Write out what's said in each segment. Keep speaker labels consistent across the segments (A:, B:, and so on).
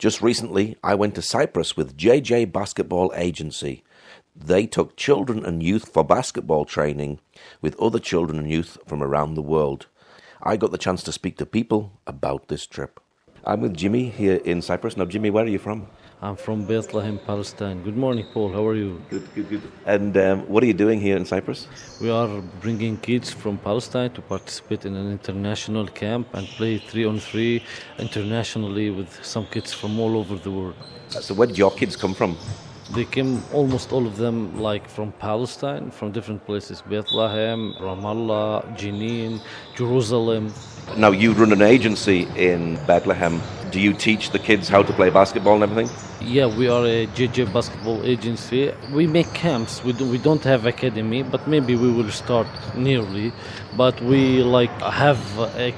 A: Just recently, I went to Cyprus with JJ Basketball Agency. They took children and youth for basketball training with other children and youth from around the world. I got the chance to speak to people about this trip. I'm with Jimmy here in Cyprus. Now, Jimmy, where are you from?
B: I'm from Bethlehem, Palestine. Good morning, Paul. How are you?
A: Good. And what are you doing here in Cyprus?
B: We are bringing kids from Palestine to participate in an international camp and play 3-on-3 internationally with some kids from all over the world.
A: So where did your kids come from?
B: They came, almost all of them, from Palestine, from different places. Bethlehem, Ramallah, Jenin, Jerusalem.
A: Now, you run an agency in Bethlehem. Do you teach the kids how to play basketball and everything?
B: Yeah, we are a JJ basketball agency. We make camps. We don't have academy, but maybe we will start nearly. But we have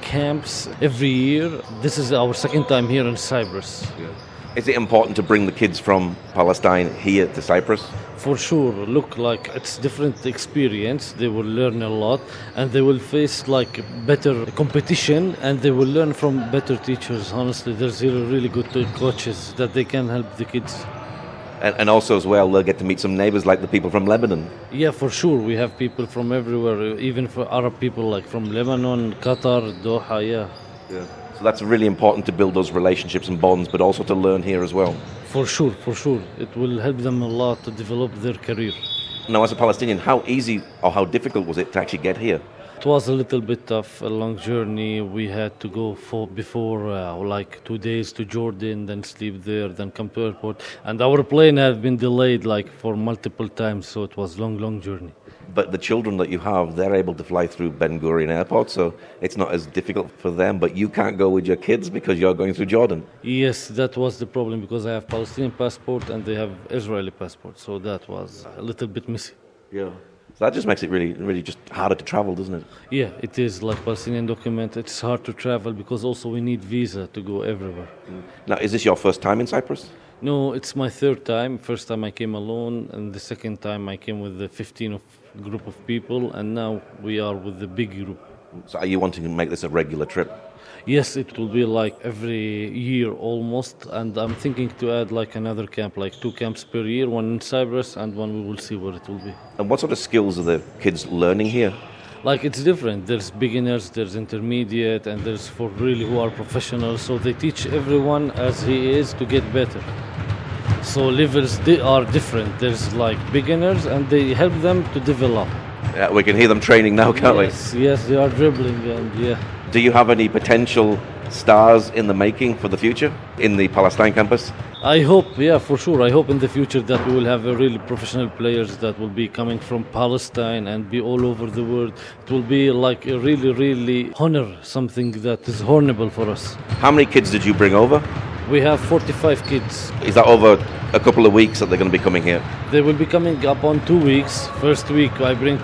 B: camps every year. This is our second time here in Cyprus.
A: Yeah. Is it important to bring the kids from Palestine here to Cyprus?
B: For sure. Look, it's different experience. They will learn a lot and they will face better competition and they will learn from better teachers. Honestly, there's really good coaches that they can help the kids.
A: And also as well, they'll get to meet some neighbors like the people from Lebanon.
B: Yeah, for sure. We have people from everywhere, even for Arab people from Lebanon, Qatar, Doha, yeah.
A: So that's really important to build those relationships and bonds, but also to learn here as well.
B: For sure. It will help them a lot to develop their career.
A: Now, as a Palestinian, how easy or how difficult was it to actually get here?
B: It was a little bit of a long journey. We had to go before 2 days to Jordan, then sleep there, then come to airport. And our plane had been delayed for multiple times, so it was long journey.
A: But the children that you have, they're able to fly through Ben Gurion Airport, so it's not as difficult for them. But you can't go with your kids because you're going through Jordan.
B: Yes, that was the problem because I have Palestinian passport and they have Israeli passport, so that was a little bit messy.
A: Yeah. So that just makes it really just harder to travel, doesn't it?
B: Yeah, it is. Palestinian document, it's hard to travel because also we need visa to go everywhere.
A: Now, is this your first time in Cyprus?
B: No, it's my third time. First time I came alone, and the second time I came with the 15 group of people, and now we are with the big group.
A: So are you wanting to make this a regular trip?
B: Yes, it will be every year almost, and I'm thinking to add another camp, 2 camps per year, one in Cyprus and one we will see where it will be.
A: And what sort of skills are the kids learning here?
B: It's different. There's beginners, there's intermediate, and there's for really who are professionals. So they teach everyone as he is to get better. So levels, they are different. There's beginners, and they help them to develop.
A: Yeah, we can hear them training now, can't we?
B: Yes, they are dribbling, and yeah.
A: Do you have any potential stars in the making for the future in the Palestine campus?
B: I hope, yeah, for sure. I hope in the future that we will have a really professional players that will be coming from Palestine and be all over the world. It will be a really honor, something that is honorable for us.
A: How many kids did you bring over?
B: We have 45 kids.
A: Is that over a couple of weeks that they're going to be coming here?
B: They will be coming up on 2 weeks. First week I bring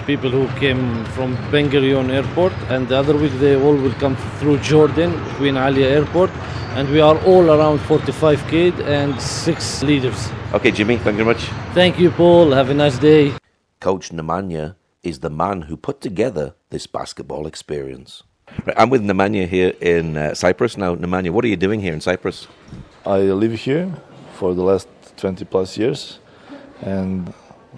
B: people who came from Ben Gurion Airport, and the other week they all will come through Jordan, Queen Alia Airport, and we are all around 45 kids and 6 leaders.
A: Okay, Jimmy, thank you very much.
B: Thank you, Paul. Have a nice day.
A: Coach Nemanja is the man who put together this basketball experience. Right, I'm with Nemanja here in Cyprus. Now, Nemanja, what are you doing here in Cyprus?
C: I live here for the last 20 plus years and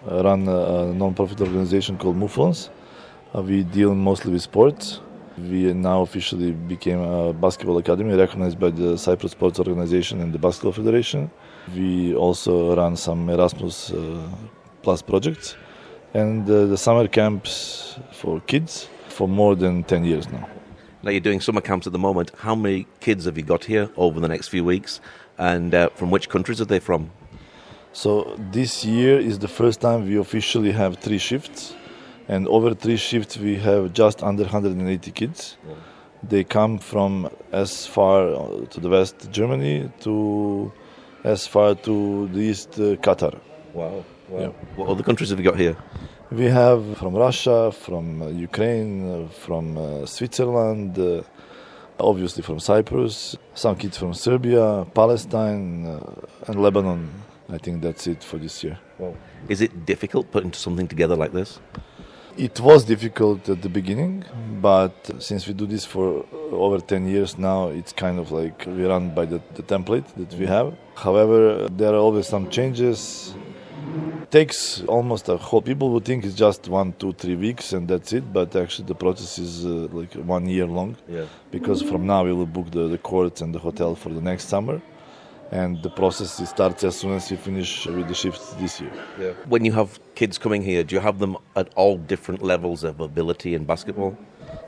C: run a non-profit organization called Muflons. We deal mostly with sports. We now officially became a basketball academy recognized by the Cyprus Sports Organization and the Basketball Federation. We also run some Erasmus Plus projects and the summer camps for kids for more than 10 years now.
A: Now, you're doing summer camps at the moment. How many kids have you got here over the next few weeks? And from which countries are they from?
C: So this year is the first time we officially have 3 shifts. And over 3 shifts we have just under 180 kids. Yeah. They come from as far to the west Germany to as far to the east Qatar.
A: Wow.
C: Yeah.
A: What other countries have you got here?
C: We have from Russia, from Ukraine, from Switzerland, obviously from Cyprus, some kids from Serbia, Palestine, and Lebanon. I think that's it for this year.
A: Wow. Is it difficult putting something together like this?
C: It was difficult at the beginning, but since we do this for over 10 years now, it's kind of like we run by the template that we have. However, there are always some changes. It takes almost a whole. People would think it's just 1, 2, 3 weeks and that's it, but actually the process is like 1 year long. Yeah. Because from now we will book the courts and the hotel for the next summer. And the process starts as soon as we finish with the shifts this year.
A: Yeah. When you have kids coming here, do you have them at all different levels of ability in basketball?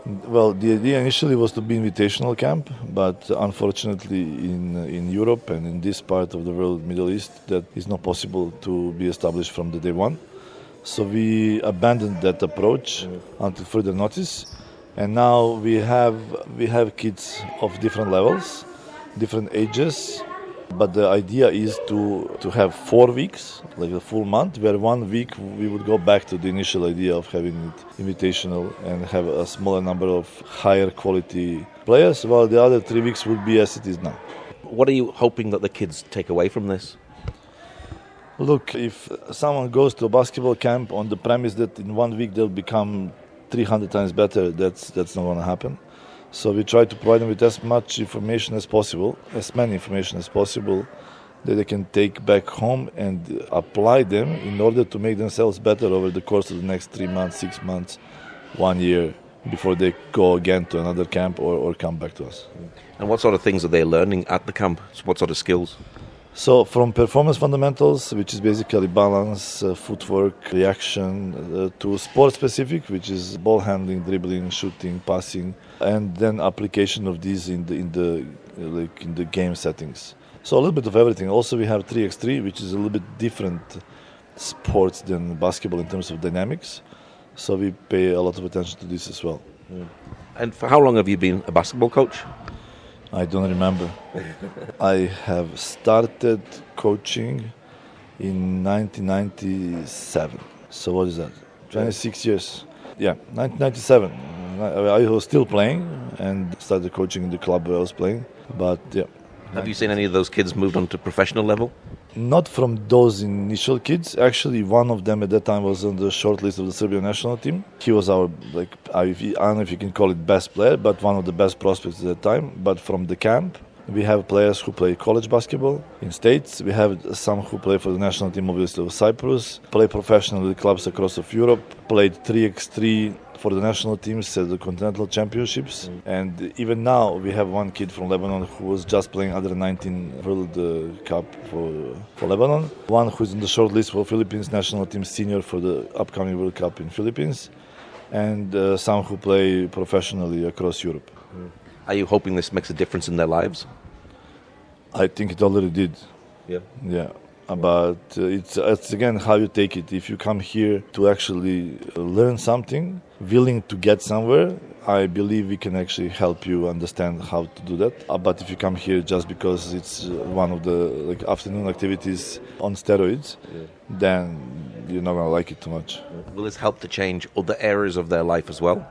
C: Well, the idea initially was to be invitational camp, but unfortunately in Europe and in this part of the world, Middle East, that is not possible to be established from the day one. So we abandoned that approach until further notice. And now we have kids of different levels, different ages. But the idea is to have 4 weeks, like a full month, where 1 week we would go back to the initial idea of having it invitational and have a smaller number of higher quality players, while the other 3 weeks would be as it is now.
A: What are you hoping that the kids take away from this?
C: Look, if someone goes to a basketball camp on the premise that in 1 week they'll become 300 times better, that's not going to happen. So we try to provide them with as much information as possible, as many information as possible, that they can take back home and apply them in order to make themselves better over the course of the next 3 months, 6 months, 1 year, before they go again to another camp or come back to us.
A: And what sort of things are they learning at the camp? What sort of skills?
C: So from performance fundamentals, which is basically balance, footwork, reaction, to sport specific, which is ball handling, dribbling, shooting, passing, and then application of these in the game settings. So a little bit of everything. Also, we have 3x3, which is a little bit different sports than basketball in terms of dynamics. So we pay a lot of attention to this as well.
A: Yeah. And for how long have you been a basketball coach?
C: I don't remember. I have started coaching in 1997. So what is that? 26 years. Yeah, 1997. I was still playing and started coaching in the club where I was playing. But yeah.
A: Have you seen any of those kids moved on to professional level?
C: Not from those initial kids. Actually, one of them at that time was on the short list of the Serbian national team. He was our, I don't know if you can call it best player, but one of the best prospects at that time. But from the camp, we have players who play college basketball in States. We have some who play for the national team, obviously, of Cyprus, play professionally with clubs across of Europe, played 3x3 for the national teams at the continental championships. And even now we have one kid from Lebanon who was just playing under 19 World Cup for Lebanon, one who's in the short list for Philippines national team senior for the upcoming World Cup in Philippines, and some who play professionally across Europe.
A: Are you hoping this makes a difference in their lives?
C: I think it already did. Yeah. But it's again how you take it. If you come here to actually learn something, willing to get somewhere, I believe we can actually help you understand how to do that. But if you come here just because it's one of the afternoon activities on steroids, then you're not going to like it too much.
A: Will this help to change other areas of their life as well?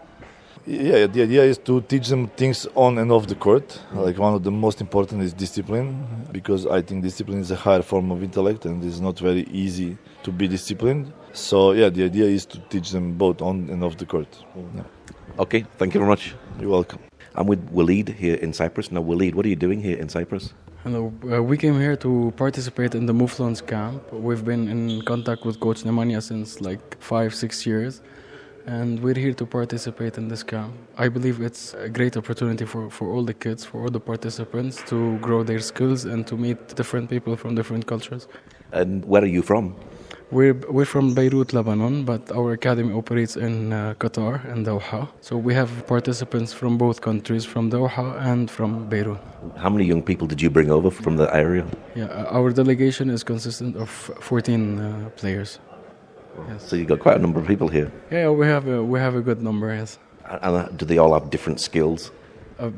C: Yeah, the idea is to teach them things on and off the court. Like one of the most important is discipline, because I think discipline is a higher form of intellect and it's not very easy to be disciplined. So yeah, the idea is to teach them both on and off the court. Yeah.
A: Okay, thank you very much.
C: You're welcome.
A: I'm with Walid here in Cyprus. Now, Walid, what are you doing here in Cyprus?
D: Hello, we came here to participate in the Mouflons camp. We've been in contact with Coach Nemanja since 5-6 years. And we're here to participate in this camp. I believe it's a great opportunity for all the kids, for all the participants to grow their skills and to meet different people from different cultures.
A: And where are you from?
D: We're from Beirut, Lebanon, but our academy operates in Qatar, in Doha. So we have participants from both countries, from Doha and from Beirut.
A: How many young people did you bring over from the area?
D: Yeah, our delegation is consistent of 14 players. Yes.
A: So you've got quite a number of people here.
D: Yeah, we have a good number, yes.
A: And do they all have different skills?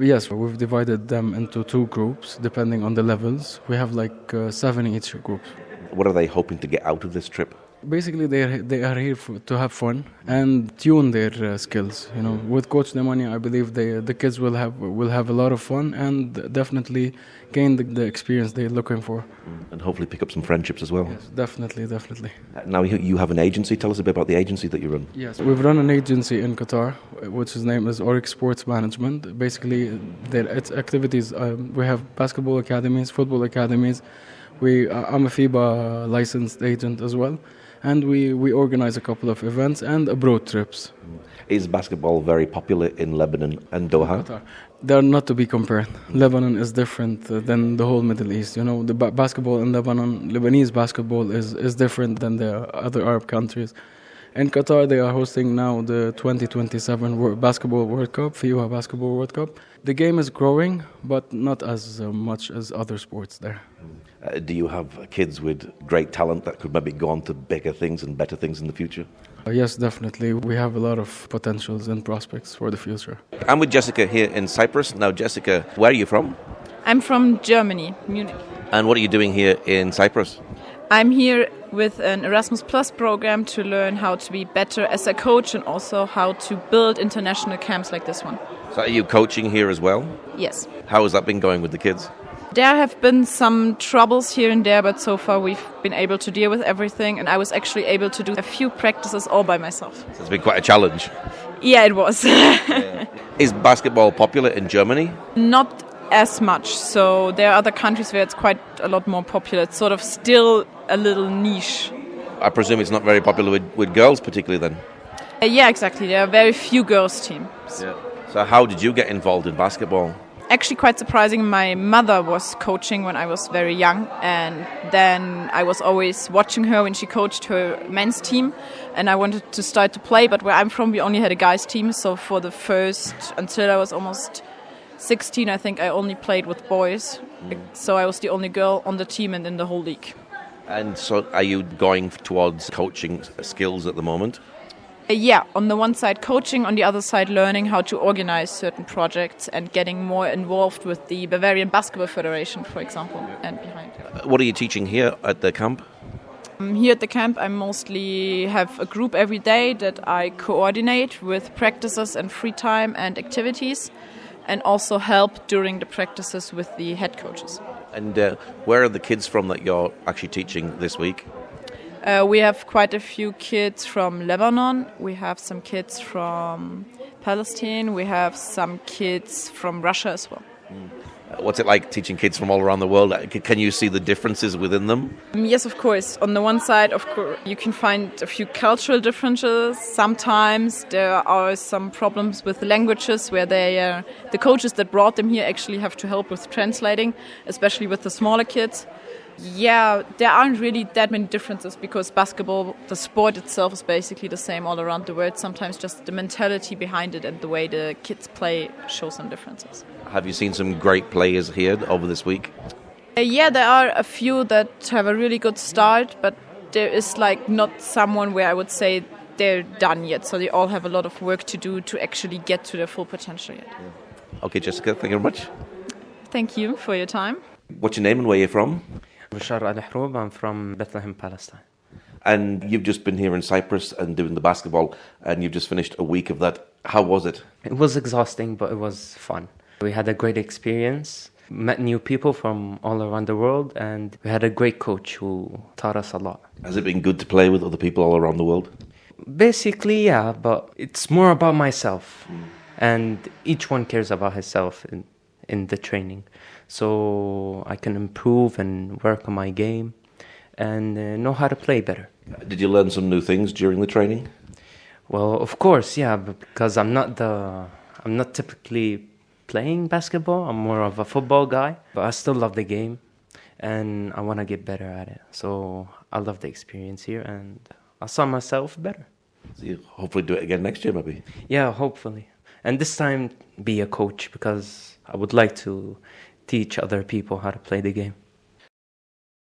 D: Yes, we've divided them into 2 groups, depending on the levels. We have 7 each group.
A: What are they hoping to get out of this trip?
D: Basically, they are here to have fun and tune their skills. You know, with Coach Nemanja, I believe the kids will have a lot of fun and definitely gain the experience they're looking for.
A: And hopefully pick up some friendships as well.
D: Yes, definitely.
A: Now you have an agency. Tell us a bit about the agency that you run.
D: Yes, we've run an agency in Qatar, which is named as Oryx Sports Management. Basically, its activities, we have basketball academies, football academies. I'm a FIBA licensed agent as well. And we organize a couple of events and abroad trips.
A: Is basketball very popular in Lebanon and Doha?
D: Qatar. They are not to be compared. Lebanon is different than the whole Middle East. You know, the basketball in Lebanon, Lebanese basketball is different than the other Arab countries. In Qatar, they are hosting now the 2027 Basketball World Cup, FIBA Basketball World Cup. The game is growing, but not as much as other sports there.
A: Do you have kids with great talent that could maybe go on to bigger things and better things in the future?
D: Yes, definitely. We have a lot of potentials and prospects for the future.
A: I'm with Jessica here in Cyprus. Now, Jessica, where are you from?
E: I'm from Germany, Munich.
A: And what are you doing here in Cyprus?
E: I'm here with an Erasmus Plus program to learn how to be better as a coach and also how to build international camps like this one.
A: So are you coaching here as well?
E: Yes.
A: How has that been going with the kids?
E: There have been some troubles here and there, but so far we've been able to deal with everything, and I was actually able to do a few practices all by myself.
A: So it's been quite a challenge.
E: Yeah, it was.
A: Is basketball popular in Germany?
E: Not as much. So there are other countries where it's quite a lot more popular. It's sort of still a little niche.
A: I presume it's not very popular with girls particularly then?
E: Yeah, exactly. There are very few girls' teams.
A: Yeah. So how did you get involved in basketball?
E: Actually quite surprising. My mother was coaching when I was very young, and then I was always watching her when she coached her men's team, and I wanted to start to play, but where I'm from we only had a guys team, so for the first, until I was almost 16, I think I only played with boys, so I was the only girl on the team and in the whole league.
A: And so are you going towards coaching skills at the moment?
E: Yeah, on the one side coaching, on the other side learning how to organize certain projects and getting more involved with the Bavarian Basketball Federation, for example, and behind.
A: What are you teaching here at the camp?
E: Here at the camp I mostly have a group every day that I coordinate with practices and free time and activities, and also help during the practices with the head coaches.
A: And where are the kids from that you're actually teaching this week?
E: We have quite a few kids from Lebanon, we have some kids from Palestine, we have some kids from Russia as well.
A: What's it like teaching kids from all around the world? Can you see the differences within them?
E: Yes, of course. On the one side, of course, you can find a few cultural differences. Sometimes there are some problems with the languages where the coaches that brought them here actually have to help with translating, especially with the smaller kids. Yeah, there aren't really that many differences because basketball, the sport itself, is basically the same all around the world. Sometimes just the mentality behind it and the way the kids play show some differences.
A: Have you seen some great players here over this week?
E: Yeah, there are a few that have a really good start, but there is not someone where I would say they're done yet. So they all have a lot of work to do to actually get to their full potential yet.
A: Okay, Jessica, thank you very much.
E: Thank you for your time.
A: What's your name and where you're from?
F: Bashar Al-Hroub, I'm from Bethlehem, Palestine.
A: And you've just been here in Cyprus and doing the basketball, and you've just finished a week of that. How was it?
F: It was exhausting, but it was fun. We had a great experience, met new people from all around the world, and we had a great coach who taught us a lot.
A: Has it been good to play with other people all around the world?
F: Basically, yeah, but it's more about myself. And each one cares about himself in the training. So I can improve and work on my game and know how to play better.
A: Did you learn some new things during the training?
F: Well, of course, yeah, because I'm not typically playing basketball. I'm more of a football guy, but I still love the game and I want to get better at it. So I love the experience here and I saw myself better.
A: So you hopefully do it again next year, maybe?
F: Yeah, hopefully. And this time be a coach because I would like to teach other people how to play the game.